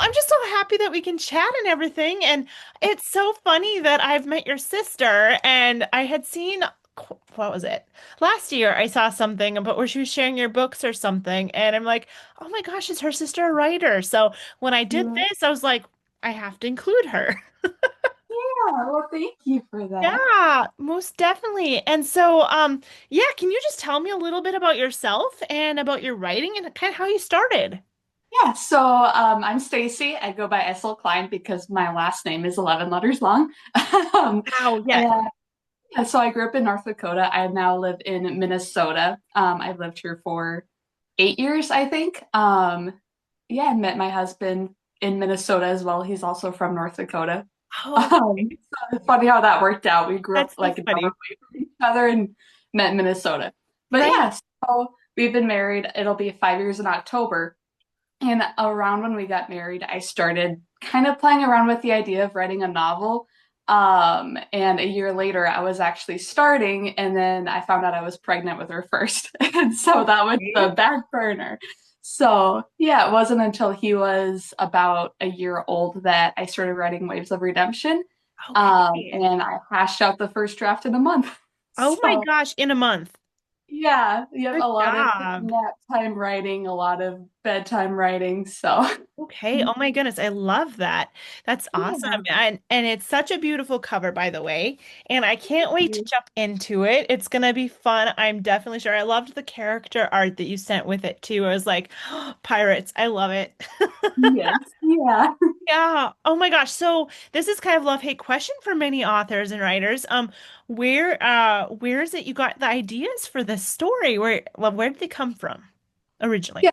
I'm just so happy that we can chat and everything. And it's so funny that I've met your sister and I had seen, what was it? Last year I saw something about where she was sharing your books or something. And I'm like, oh my gosh, is her sister a writer? So when I did Yeah, this, I was like, I have to include her. well, thank you for that. Yeah, most definitely. And so, yeah, can you just tell me a little bit about yourself and about your writing and kind of how you started? Yeah, so I'm Stacy. I go by Klein because my last name is 11 letters long. Wow, yes. And yeah, so I grew up in North Dakota. I now live in Minnesota. I've lived here for 8 years, I think. Yeah, I met my husband in Minnesota as well. He's also from North Dakota. Oh, So it's funny how that worked out. We grew up that's so like an hour funny. away from each other and met in Minnesota. But Right. yeah, so we've been married. It'll be 5 years in October. And around when we got married, I started kind of playing around with the idea of writing a novel. And a year later, I was actually starting, and then I found out I was pregnant with her first. And so that was the Okay. back burner. So, yeah, it wasn't until he was about a year old that I started writing Waves of Redemption. Okay. And I hashed out the first draft in a month. Oh my So, gosh, in a month. yeah, you have Good a lot of job. nap time writing, a lot of bedtime writing. So, Okay. Oh my goodness. I love that. That's awesome. yeah. And it's such a beautiful cover, by the way. And I can't wait to You. jump into it. It's gonna be fun. I'm definitely sure. I loved the character art that you sent with it too. I was like, pirates. I love it. Yes. Yeah. Yeah. Oh my gosh. So this is kind of love-hate question for many authors and writers. Where is it you got the ideas for this story? Where did they come from originally? Yeah.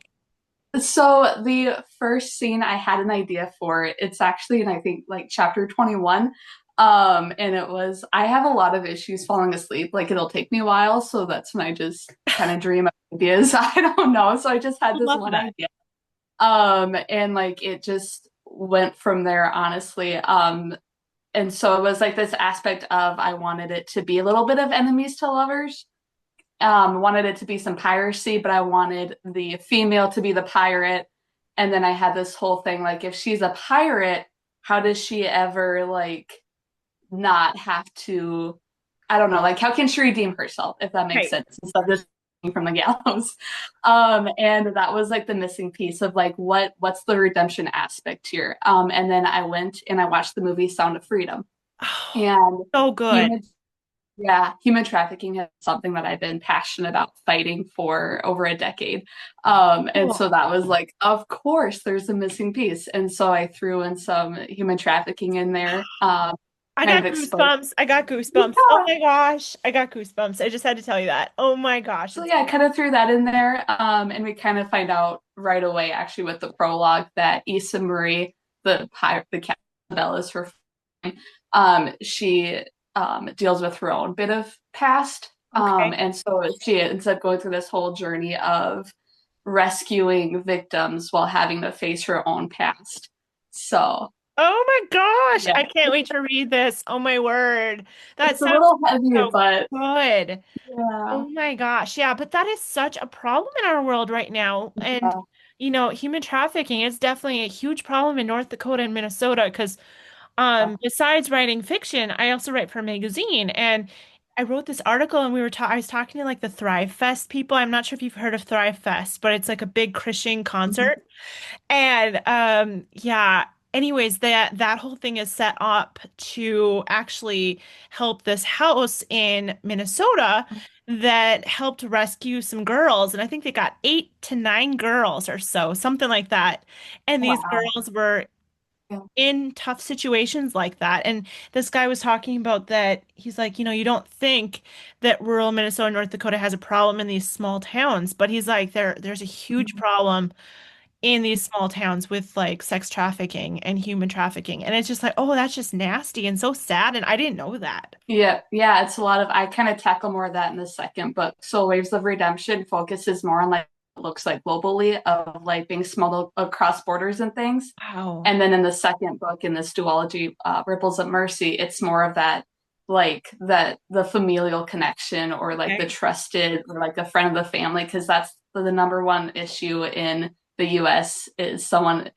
So the first scene I had an idea for, it's actually in I think like chapter 21. And it was I have a lot of issues falling asleep. Like it'll take me a while, so that's when I just kind of dream of ideas. I don't know. So I just had I this love one that. idea. And like it just went from there, honestly. And so it was like this aspect of I wanted it to be a little bit of enemies to lovers. Wanted it to be some piracy, but I wanted the female to be the pirate. And then I had this whole thing like, if she's a pirate, how does she ever like not have to? I don't know, like how can she redeem herself if that makes Right. sense instead of just from the gallows? And that was like the missing piece of like what's the redemption aspect here? And then I went and I watched the movie Sound of Freedom, Oh, and so good. human yeah, human trafficking is something that I've been passionate about fighting for over a decade. And so Cool. that was like, of course, there's a missing piece. And so I threw in some human trafficking in there, I kind of got exposed. goosebumps. I got goosebumps. Oh Yeah. my gosh. I got goosebumps. I just had to tell you that. Oh my gosh. So It's yeah, I kind of threw that in there. And we kind of find out right away, actually, with the prologue, that Issa Marie, the cat Bella is her she deals with her own bit of past. okay. And so she ends up going through this whole journey of rescuing victims while having to face her own past. So, Oh my gosh. yeah, I can't wait to read this. Oh my word. That it's a sounds little heavy, so but good. yeah, Oh my gosh. Yeah, but that is such a problem in our world right now. And, yeah. human trafficking is definitely a huge problem in North Dakota and Minnesota because besides writing fiction, I also write for a magazine. And I wrote this article and I was talking to like the Thrive Fest people. I'm not sure if you've heard of Thrive Fest, but it's like a big Christian concert. And yeah, anyways, that whole thing is set up to actually help this house in Minnesota that helped rescue some girls. And I think they got 8 to 9 girls or so, something like that. And these Wow. girls were Yeah. in tough situations like that. And this guy was talking about that. He's like, you don't think that rural Minnesota and North Dakota has a problem in these small towns, but he's like, there's a huge problem in these small towns with like sex trafficking and human trafficking. And it's just like, oh, that's just nasty and so sad. And I didn't know that. Yeah, yeah, it's a lot of I kind of tackle more of that in the second book. So Waves of Redemption focuses more on like what it looks like globally of like being smuggled across borders and things. Wow. And then in the second book in this duology, Ripples of Mercy, it's more of that like that the familial connection or like the Okay. trusted or like a friend of the family because that's the number one issue in the US is someone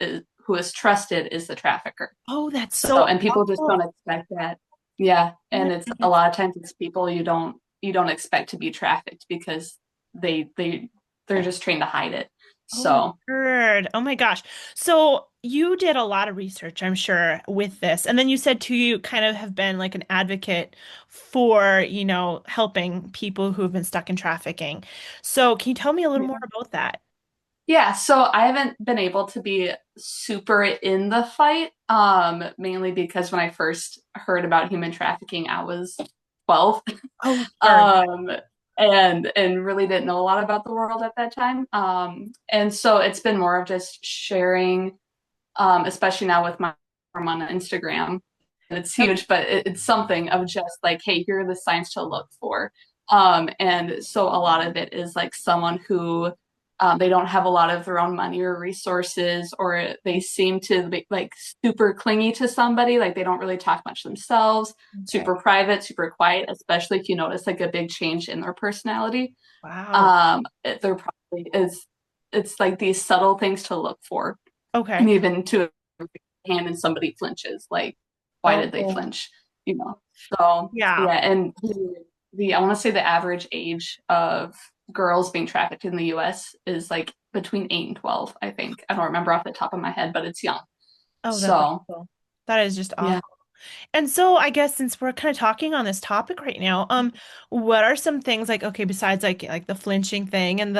who is trusted is the trafficker. Oh, that's So, so and people just don't awful. expect that. Yeah, Oh my and it's a goodness. lot of times it's people you don't expect to be trafficked because they're just trained to hide it. Oh, So, word. Oh my gosh. So you did a lot of research, I'm sure, with this. And then you said too, you kind of have been like an advocate for, helping people who have been stuck in trafficking. So can you tell me a little more yeah. about that? Yeah, so I haven't been able to be super in the fight, mainly because when I first heard about human trafficking, I was 12, Oh, sure. um, and really didn't know a lot about the world at that time. And so it's been more of just sharing, especially now with my I'm on Instagram. And it's Yep. huge, but it's something of just like, hey, here are the signs to look for. And so a lot of it is like someone who they don't have a lot of their own money or resources, or they seem to be like super clingy to somebody, like they don't really talk much themselves, Okay. super private, super quiet, especially if you notice like a big change in their personality. Wow. There probably is, it's like these subtle things to look for, Okay. and even to hand and somebody flinches, like why did they Oh, flinch? You know. So yeah. yeah, and the I want to say the average age of girls being trafficked in the US is like between 8 and 12, I think. I don't remember off the top of my head, but it's young. Oh, that's So awful. That is just yeah. awful. And so I guess since we're kind of talking on this topic right now, what are some things like, okay, besides like the flinching thing and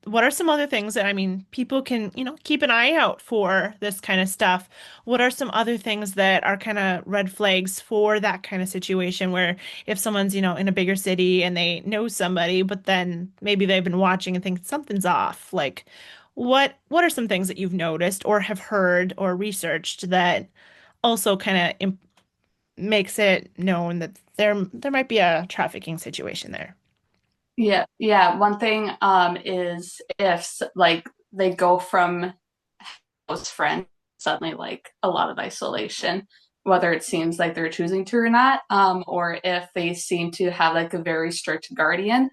what are some other things that I mean people can, keep an eye out for this kind of stuff? What are some other things that are kind of red flags for that kind of situation where if someone's, in a bigger city and they know somebody, but then maybe they've been watching and think something's off, like what are some things that you've noticed or have heard or researched that also kind of makes it known that there might be a trafficking situation there. Yeah, yeah. One thing is if like they go from close friend, suddenly like a lot of isolation, whether it seems like they're choosing to or not, or if they seem to have like a very strict guardian.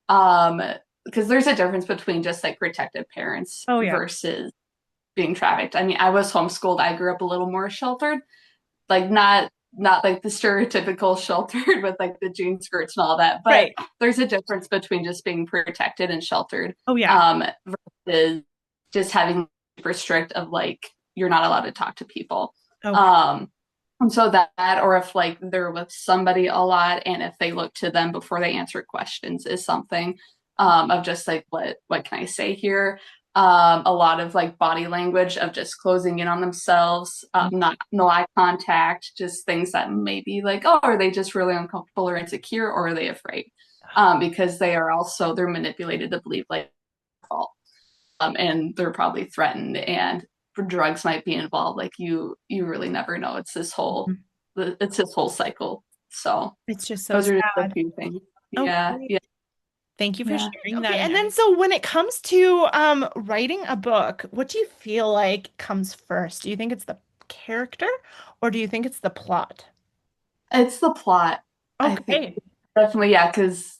Um, because there's a difference between just like protective parents Oh yeah. versus being trafficked. I mean, I was homeschooled. I grew up a little more sheltered, like not like the stereotypical sheltered with like the jean skirts and all that, but Right. there's a difference between just being protected and sheltered, Oh yeah. um, versus just having super strict of like you're not allowed to talk to people. Okay. Um, and so that, or if like they're with somebody a lot, and if they look to them before they answer questions, is something of just like what can I say here? A lot of like body language of just closing in on themselves, not no eye contact, just things that may be like, oh, are they just really uncomfortable or insecure, or are they afraid? Because they are also they're manipulated to believe like and they're probably threatened, and drugs might be involved. Like you really never know. It's this whole cycle. So It's just so those are just a sad. few things. Yeah, Okay. yeah, Thank you for yeah. sharing that. Okay, and then so when it comes to writing a book, what do you feel like comes first? Do you think it's the character or do you think it's the plot? It's the plot. I think Okay. definitely, yeah, because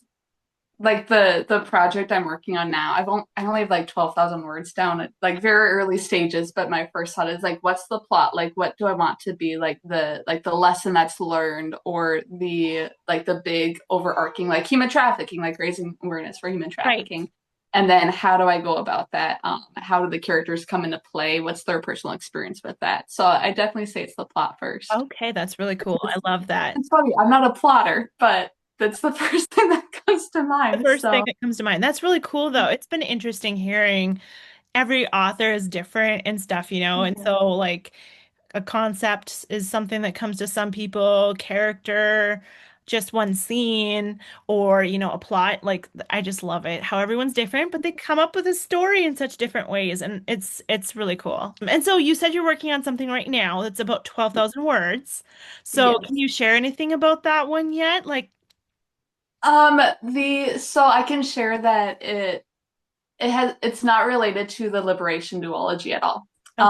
like the project I'm working on now, I only have like 12,000 words down at like very early stages, but my first thought is like, what's the plot? Like, what do I want to be like the lesson that's learned, or the like the big overarching like human trafficking, like raising awareness for human Right. trafficking. And then how do I go about that? How do the characters come into play? What's their personal experience with that? So I definitely say it's the plot first. Okay, that's really cool. I love that. It's funny, I'm not a plotter, but that's the first thing that comes to The mind. first thing So that comes to mind. That's really cool though. It's been interesting hearing every author is different and stuff, and yeah. so like a concept is something that comes to some people, character, just one scene, or a plot. Like I just love it how everyone's different, but they come up with a story in such different ways, and it's really cool. And so you said you're working on something right now that's about 12,000 words. So can Yes. you share anything about that one yet? Like, The so I can share that it's not related to the liberation duology at all. okay,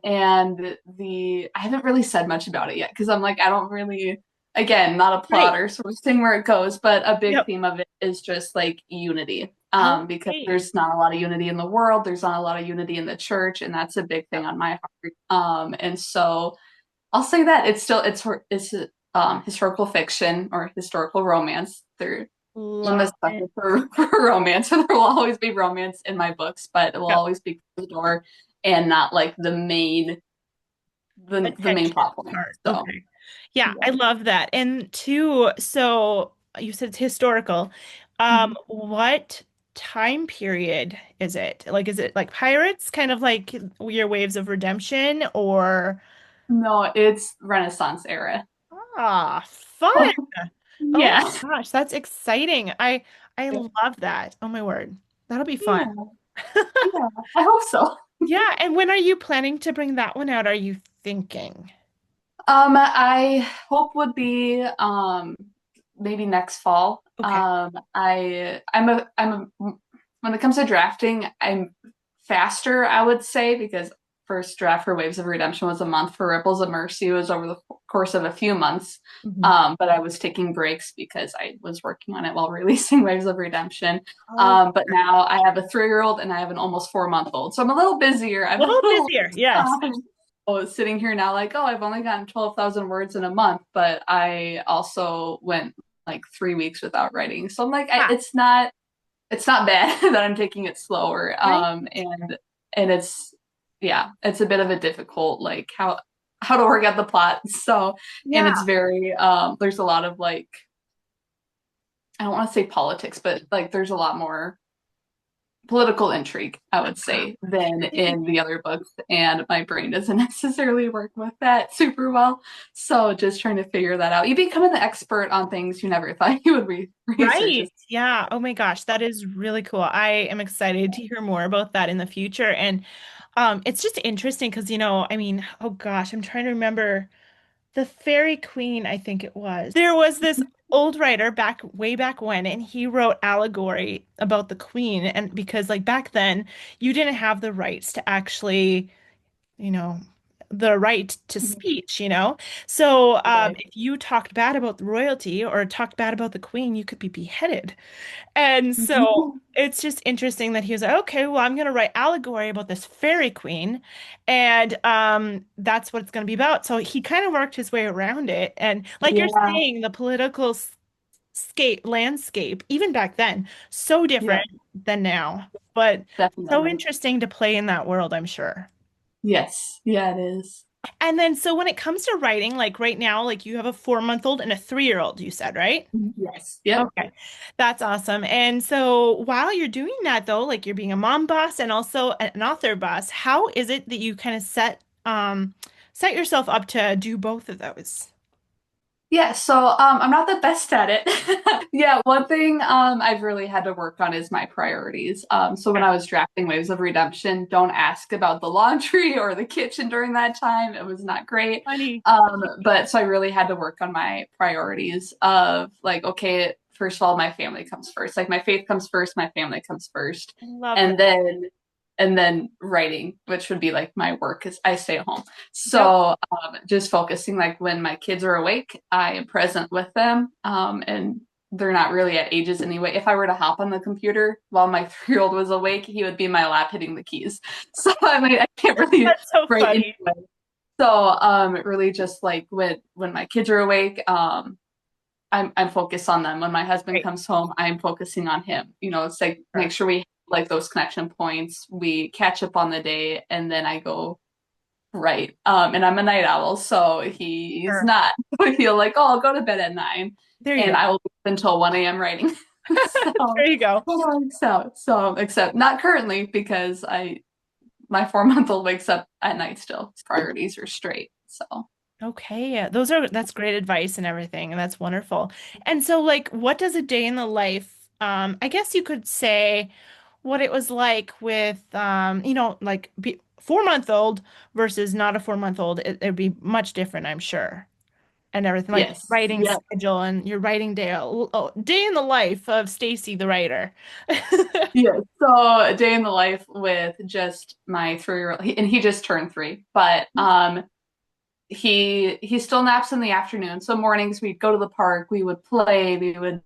And the I haven't really said much about it yet because I'm like I don't really. again, not a Right. plotter, so we're seeing where it goes, but a big Yep. theme of it is just like unity. Because Okay. there's not a lot of unity in the world, there's not a lot of unity in the church, and that's a big thing Yep. on my heart. And so I'll say that it's historical fiction or historical romance. I'm a Love sucker it. for romance, so there will always be romance in my books, but it will Yep. always be the door and not like the main Attention plot point. part. So Okay. Yeah, I yeah. love that. And two, so you said it's historical. Mhm. What time period is it? Like, is it like pirates, kind of like your waves of redemption, or No, it's Renaissance era. fun. Oh, Oh yeah. my gosh, that's exciting. I love that. Oh my word. That'll be fun. Yeah. Yeah. I hope so. Yeah, and when are you planning to bring that one out, are you thinking? I hope would be maybe next fall. Okay. When it comes to drafting, I'm faster, I would say, because first draft for Waves of Redemption was a month. For Ripples of Mercy was over the course of a few months. Mhm. But I was taking breaks because I was working on it while releasing Waves of Redemption. Oh, But now I have a 3-year-old and I have an almost 4-month old. So I'm a little busier. I a have a little little busier. Yes. time. Sitting here now, like, oh, I've only gotten 12,000 words in a month, but I also went like 3 weeks without writing. So I'm like, Ah, it's not bad that I'm taking it slower. right? And yeah, it's a bit of a difficult, like how to work out the plot. So, and it's Yeah. very, there's a lot of like, I don't want to say politics, but like there's a lot more political intrigue, I would say, than in the other books. And my brain doesn't necessarily work with that super well. So just trying to figure that out. You become an expert on things you never thought you would research. Right. Yeah. Oh my gosh, that is really cool. I am excited to hear more about that in the future. And it's just interesting because, I mean, oh gosh, I'm trying to remember the Fairy Queen, I think it was. There was this old writer back way back when, and he wrote allegory about the queen. And because like back then, you didn't have the rights to actually you know, the right to speech, So Right. if you talked bad about the royalty or talked bad about the queen, you could be beheaded. And so it's just interesting that he was like, okay, well, I'm going to write allegory about this fairy queen, and that's what it's going to be about. So he kind of worked his way around it. And like you're Yeah. saying, the political scape landscape, even back then, so Yeah. different than now, but so Definitely. interesting to play in that world, I'm sure. Yes. Yeah, it is. And then, so when it comes to writing, like right now, like you have a 4-month-old and a 3-year-old, you said, right? Yes. Yep. Okay, that's awesome. And so while you're doing that, though, like you're being a mom boss and also an author boss, how is it that you kind of set yourself up to do both of those? Yeah, so I'm not the best at it. Yeah, one thing I've really had to work on is my priorities. So when Okay. I was drafting Waves of Redemption, don't ask about the laundry or the kitchen during that time. It was not great. Funny. But so I really had to work on my priorities of like, okay, first of all, my family comes first. Like my faith comes first, my family comes first. Love that. And then writing, which would be like my work because I stay at home. Yep. So just focusing like when my kids are awake, I am present with them. And they're not really at ages anyway. If I were to hop on the computer while my 3-year-old was awake, he would be in my lap hitting the keys. So I mean, I can't really That's so write funny. anyway. So really just like when my kids are awake, I'm focused on them. When my husband Right. comes home, I'm focusing on him. It's like make Sure. sure we like those connection points. We catch up on the day, and then I go right. And I'm a night owl, so he's Sure. not. He'll like, oh, I'll go to bed at 9, There you and go. I will be up until 1 a.m. writing. There So, you go. except not currently because my 4-month-old wakes up at night still. His priorities are straight. So. Okay, yeah, that's great advice and everything, and that's wonderful. And so, like, what does a day in the life, I guess you could say what it was like with, like 4-month-old versus not a 4-month-old. It'd be much different, I'm sure, and everything, like Yes. writing Yep. schedule and your writing day, day in the life of Stacy, the writer. Yeah, so a day in the life with just my 3-year-old, and he just turned 3. But he still naps in the afternoon. So mornings we'd go to the park, we would play, we would,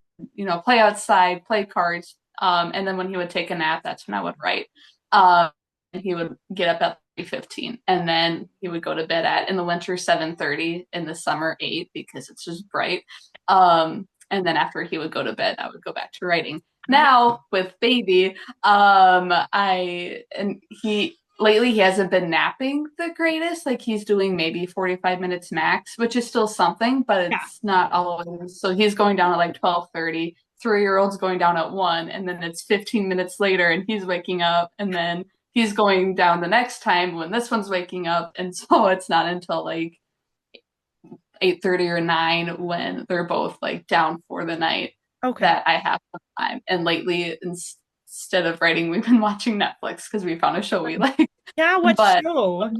play outside, play cards. And then when he would take a nap, that's when I would write. And he would get up at 3:15, and then he would go to bed at, in the winter, 7:30, in the summer 8, because it's just bright. And then after he would go to bed, I would go back to writing. Oh, Now with baby, I and he lately he hasn't been napping the greatest. Like he's doing maybe 45 minutes max, which is still something, but yeah. it's not always. So he's going down at like 12:30. 3-year-old's going down at 1, and then it's 15 minutes later and he's waking up, and then he's going down the next time when this one's waking up. And so it's not until like 8:30 or 9 when they're both like down for the night Okay. that I have some time. And lately, instead of writing, we've been watching Netflix because we found a show we like. Yeah, what But show?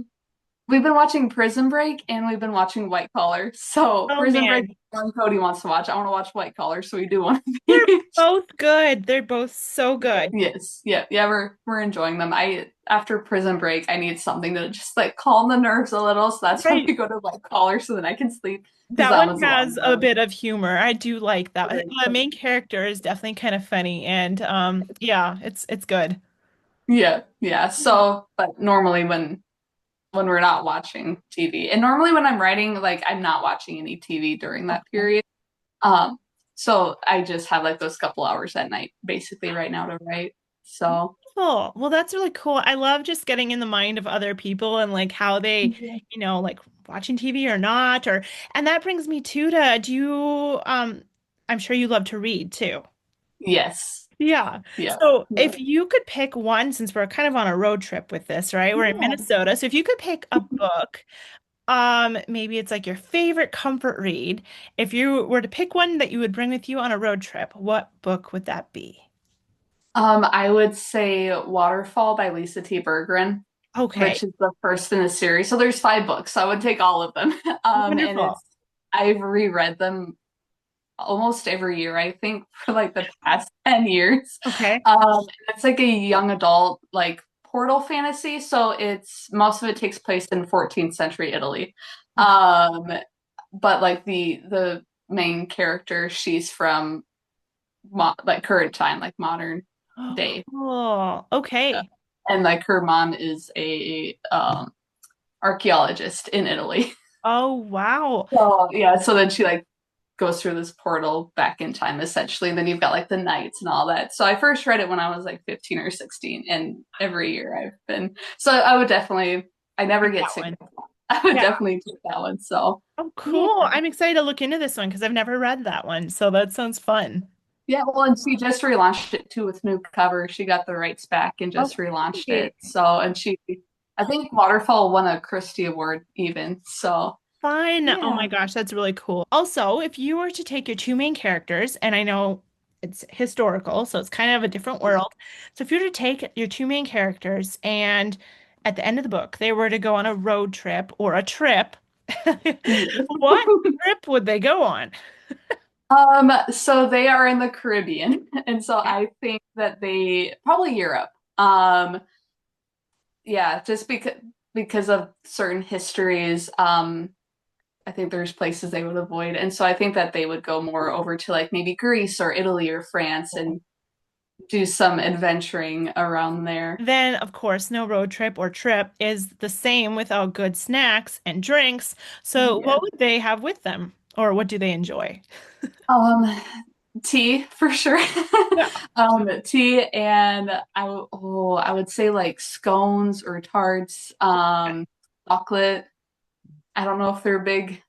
we've been watching Prison Break and we've been watching White Collar. So Oh Prison Break, man, one Cody wants to watch. I want to watch White Collar, so we do one of they're these. both good. They're both so good. Yes, yeah, yeah, we're enjoying them. I After Prison Break, I need something to just like calm the nerves a little, so that's why Right. we go to White Collar so then I can sleep because That that one one's a lot has a more. bit of humor. I do like that. Very The funny. main character is definitely kind of funny and yeah, it's good. Yeah, yeah. So, but normally when we're not watching TV, and normally when I'm writing, like I'm not watching any TV during that Okay. period. Um, so I just have like those couple hours at night, basically, right now to write. So. Cool. Well, that's really cool. I love just getting in the mind of other people and like how they, like watching TV or not, or and that brings me to do you I'm sure you love to read too. Yes. Yeah. Yeah. So Yeah. if you could pick one, since we're kind of on a road trip with this, right? We're in Yeah. Minnesota. So if you could pick a book, maybe it's like your favorite comfort read. If you were to pick one that you would bring with you on a road trip, what book would that be? I would say Waterfall by Lisa T. Bergren, Okay. which is the first in the series. So there's 5 books, so I would take all of them. And Wonderful. I've reread them almost every year, I think, for like the past 10 years. Okay. It's like a young adult, like portal fantasy. So it's most of it takes place in 14th century Italy. Okay. Um, but like the main character, she's from like current time, like modern Oh, day. cool. Yeah. Okay. And like her mom is a archaeologist in Italy. Oh, wow. So yeah, so then she like goes through this portal back in time essentially. And then you've got like the knights and all that. So I first read it when I was like 15 or 16, and every year I've been. So I would definitely. I never Pick get that sick one. of that. I would Yeah. definitely take that one. So Oh, yeah. cool. I'm excited to look into this one because I've never read that one. So that sounds fun. Yeah, well, and she just relaunched it too with new cover. She got the rights back and just relaunched Okay. it. So, and I think Waterfall won a Christie Award even. So, Fun. Oh yeah. my gosh, that's really cool. Also, if you were to take your two main characters, and I know it's historical, so it's kind of a different world. So if you were to take your two main characters and at the end of the book, they were to go on a road trip or a trip, what trip would they go on? So they are in the Caribbean, and so Okay. I think that they probably Europe. Yeah, just because of certain histories. I think there's places they would avoid, and so I think that they would go more over to like maybe Greece or Italy or France and do some adventuring around there. Then, of course, no road trip or trip is the same without good snacks and drinks. So, Yeah. what would they have with them, or what do they enjoy? Um, Tea for sure. Yeah. Tea and I would say like scones or tarts, chocolate. I don't know if they're big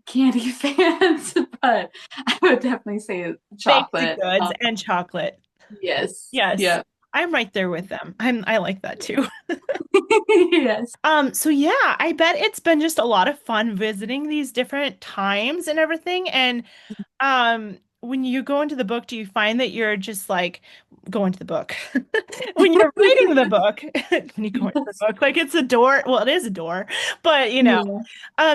candy fans, but I would definitely say Baked chocolate. goods and chocolate. Yes. Yes. Yeah. I'm right there with them. I like that too. Yes. So yeah, I bet it's been just a lot of fun visiting these different times and everything. And when you go into the book, do you find that you're just like going to the book? When you're reading the book, when you go into the Yes. book, like it's a door, well, it is a door, but Yeah.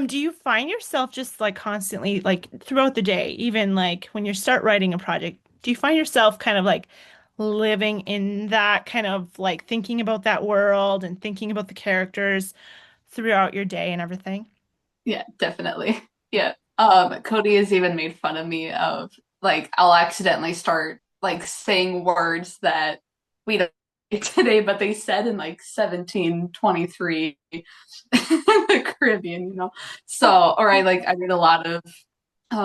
do you find yourself just like constantly like throughout the day, even like when you start writing a project, do you find yourself kind of like living in that kind of like thinking about that world and thinking about the characters throughout your day and everything? Yeah, definitely. Yeah. Cody has even made fun of me of like I'll accidentally start like saying words that we don't say today, but they said in like 1723 in the Caribbean, you know. Oh, So, or I read a lot of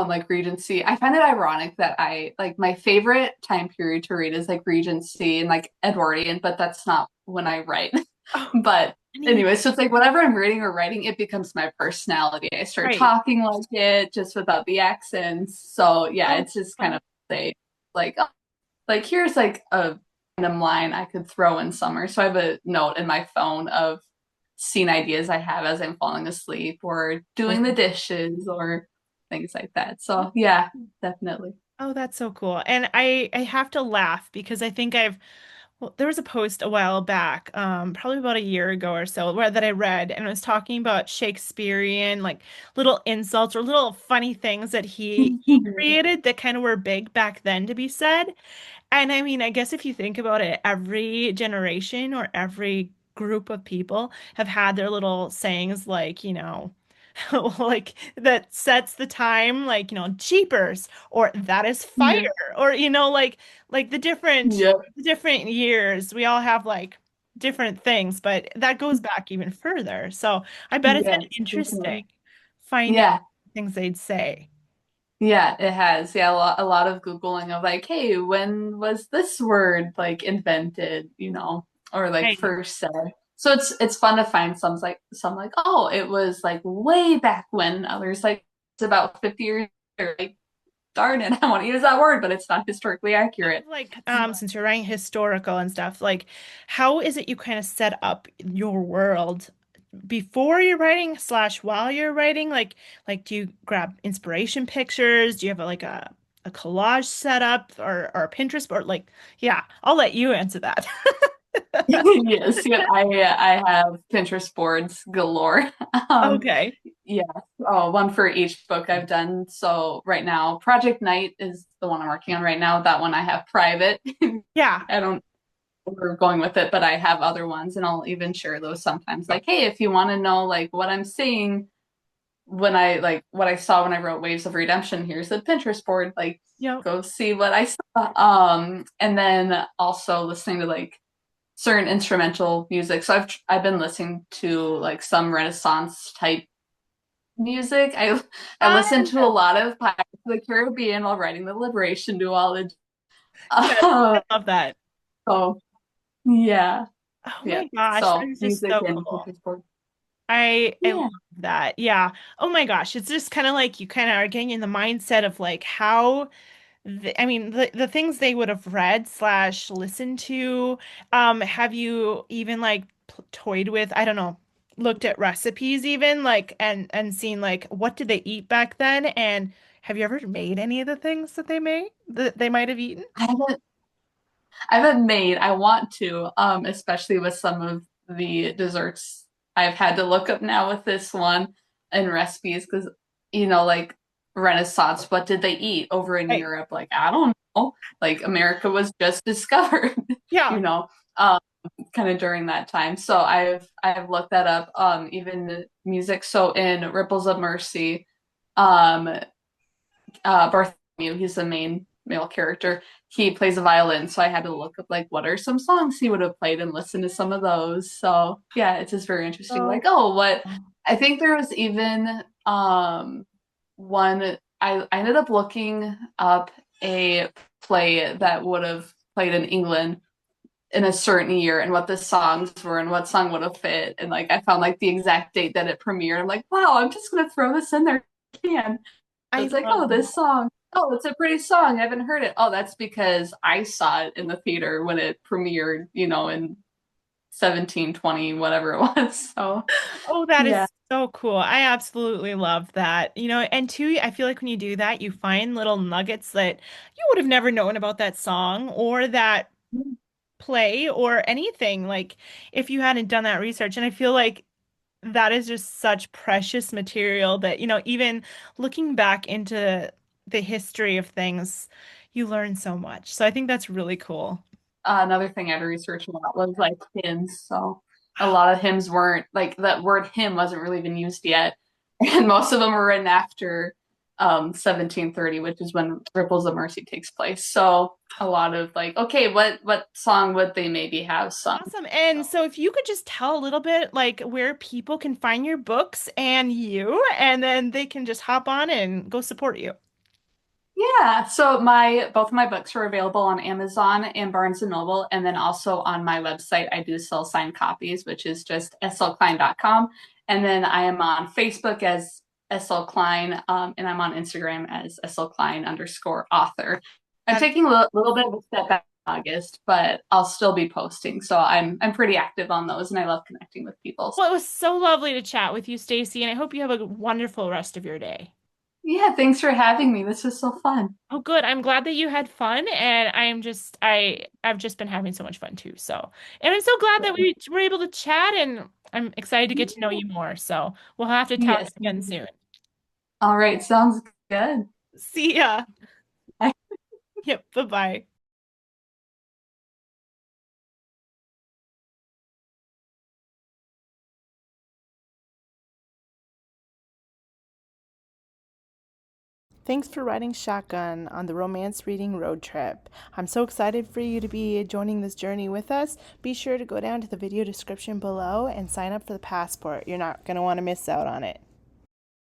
like Regency. I find it ironic that I like my favorite time period to read is like Regency and like Edwardian, but that's not when I write. oh, But any anyway, so it's like whatever I'm reading or writing, it becomes my personality. I start right. talking like it just without the accents. So yeah, Oh, it's just kind fun. of say like oh, like here's like a random line I could throw in somewhere. So I have a note in my phone of scene ideas I have as I'm falling asleep or doing the dishes or things like that. So yeah, definitely. Oh, that's so cool. And I have to laugh because I think well, there was a post a while back, probably about a year ago or so, where that I read, and it was talking about Shakespearean like little insults or little funny things that he created that kind of were big back then to be said. And I mean, I guess if you think about it, every generation or every group of people have had their little sayings like, like that sets the time, like, Jeepers or that is fire Yeah. or like Yep. the different years, we all have like different things, but that goes back even further. So I bet it's been Yes, interesting definitely. finding Yeah. things they'd say. Yeah, it has. Yeah, a lot of Googling of like, hey, when was this word like invented, you know, or like Right. first said. So it's fun to find some like, oh, it was like way back when. Others like it's about 50 years later. Like, darn it, I want to use that word, but it's not historically accurate. Like, since you're writing historical and stuff, like, how is it you kind of set up your world before you're writing slash while you're writing? Like, do you grab inspiration pictures? Do you have a collage set up or a Pinterest board? Like, yeah, I'll let you answer that. Yes, yeah, I have Pinterest boards galore. Um, Okay. yeah, oh, one for each book I've done. So right now, Project Night is the one I'm working on right now. That one I have private. Yeah. I don't know where we're going with it, but I have other ones, and I'll even share those sometimes. Like, hey, if you want to know like what I'm seeing when I like what I saw when I wrote Waves of Redemption, here's the Pinterest board. Like, Yep. go see what I saw. And then also listening to like certain instrumental music. So I've been listening to like some Renaissance type music. I Fun. listened to a lot of Pirates of the Caribbean while writing the Liberation Duology. Yes, I Uh, love that. so yeah, Oh yeah. my gosh, that So is just music so and cool. Pinterest board. I love Yeah. that. Yeah. Oh my gosh, it's just kind of like you kind of are getting in the mindset of like how I mean the things they would have read slash listened to. Have you even like toyed with, I don't know, looked at recipes even like and seen like what did they eat back then? And have you ever made any of the things that they might have eaten? I haven't I haven't made. I want to, especially with some of the desserts I've had to look up now with this one and recipes because like Renaissance, what did they eat over in Right. Europe? Like, I don't know. Like America was just discovered, you Yeah. know, um, kind of during that time. So I've looked that up. Even the music. So in Ripples of Mercy, um, Bartholomew, he's the main male character. He plays a violin, so I had to look up like what are some songs he would have played and listen to some of those. So yeah, it's just very interesting. Like, So oh, what I think there was even one I ended up looking up a play that would have played in England in a certain year and what the songs were and what song would have fit. And like I found like the exact date that it premiered. I'm like, wow, I'm just gonna throw this in there. Can I it's like, love oh, this song. Oh, it's a pretty song. I haven't heard it. Oh, that's because I saw it in the theater when it premiered, in 1720, whatever it was. So, Oh, that yeah. is so cool. I absolutely love that. And two, I feel like when you do that, you find little nuggets that you would have never known about that song or that play or anything, like if you hadn't done that research. And I feel like that is just such precious material that, even looking back into the history of things, you learn so much. So I think that's really cool. Another thing I had to research a lot was like hymns. So, a lot of hymns weren't like that word hymn wasn't really even used yet. and most of them are written after 1730, which is when Ripples of Mercy takes place. So a lot of like, okay, what song would they maybe have sung? Awesome. And So so if you could just tell a little bit like where people can find your books and you, and then they can just hop on and go support you. yeah, so my both of my books are available on Amazon and Barnes and Noble, and then also on my website I do sell signed copies, which is just slklein.com. And then I am on Facebook as SL Klein, and I'm on Instagram as SL Klein underscore author. I'm That's taking a little bit of a step back in August, but I'll still be posting. So I'm pretty active on those, and I love connecting with people. well, it was so lovely to chat with you, Stacy, and I hope you have a wonderful rest of your day. Yeah, thanks for having me. This is so fun. Oh, good. I'm glad that you had fun, and I've just been having so much fun too. So, and I'm so glad that we were able to chat, and I'm excited to get to know you more. So, we'll have to talk Yes. again soon. All right, sounds good. See ya. Yep. Bye-bye. Thanks for riding shotgun on the Romance Reading Road Trip. I'm so excited for you to be joining this journey with us. Be sure to go down to the video description below and sign up for the passport. You're not going to want to miss out on it.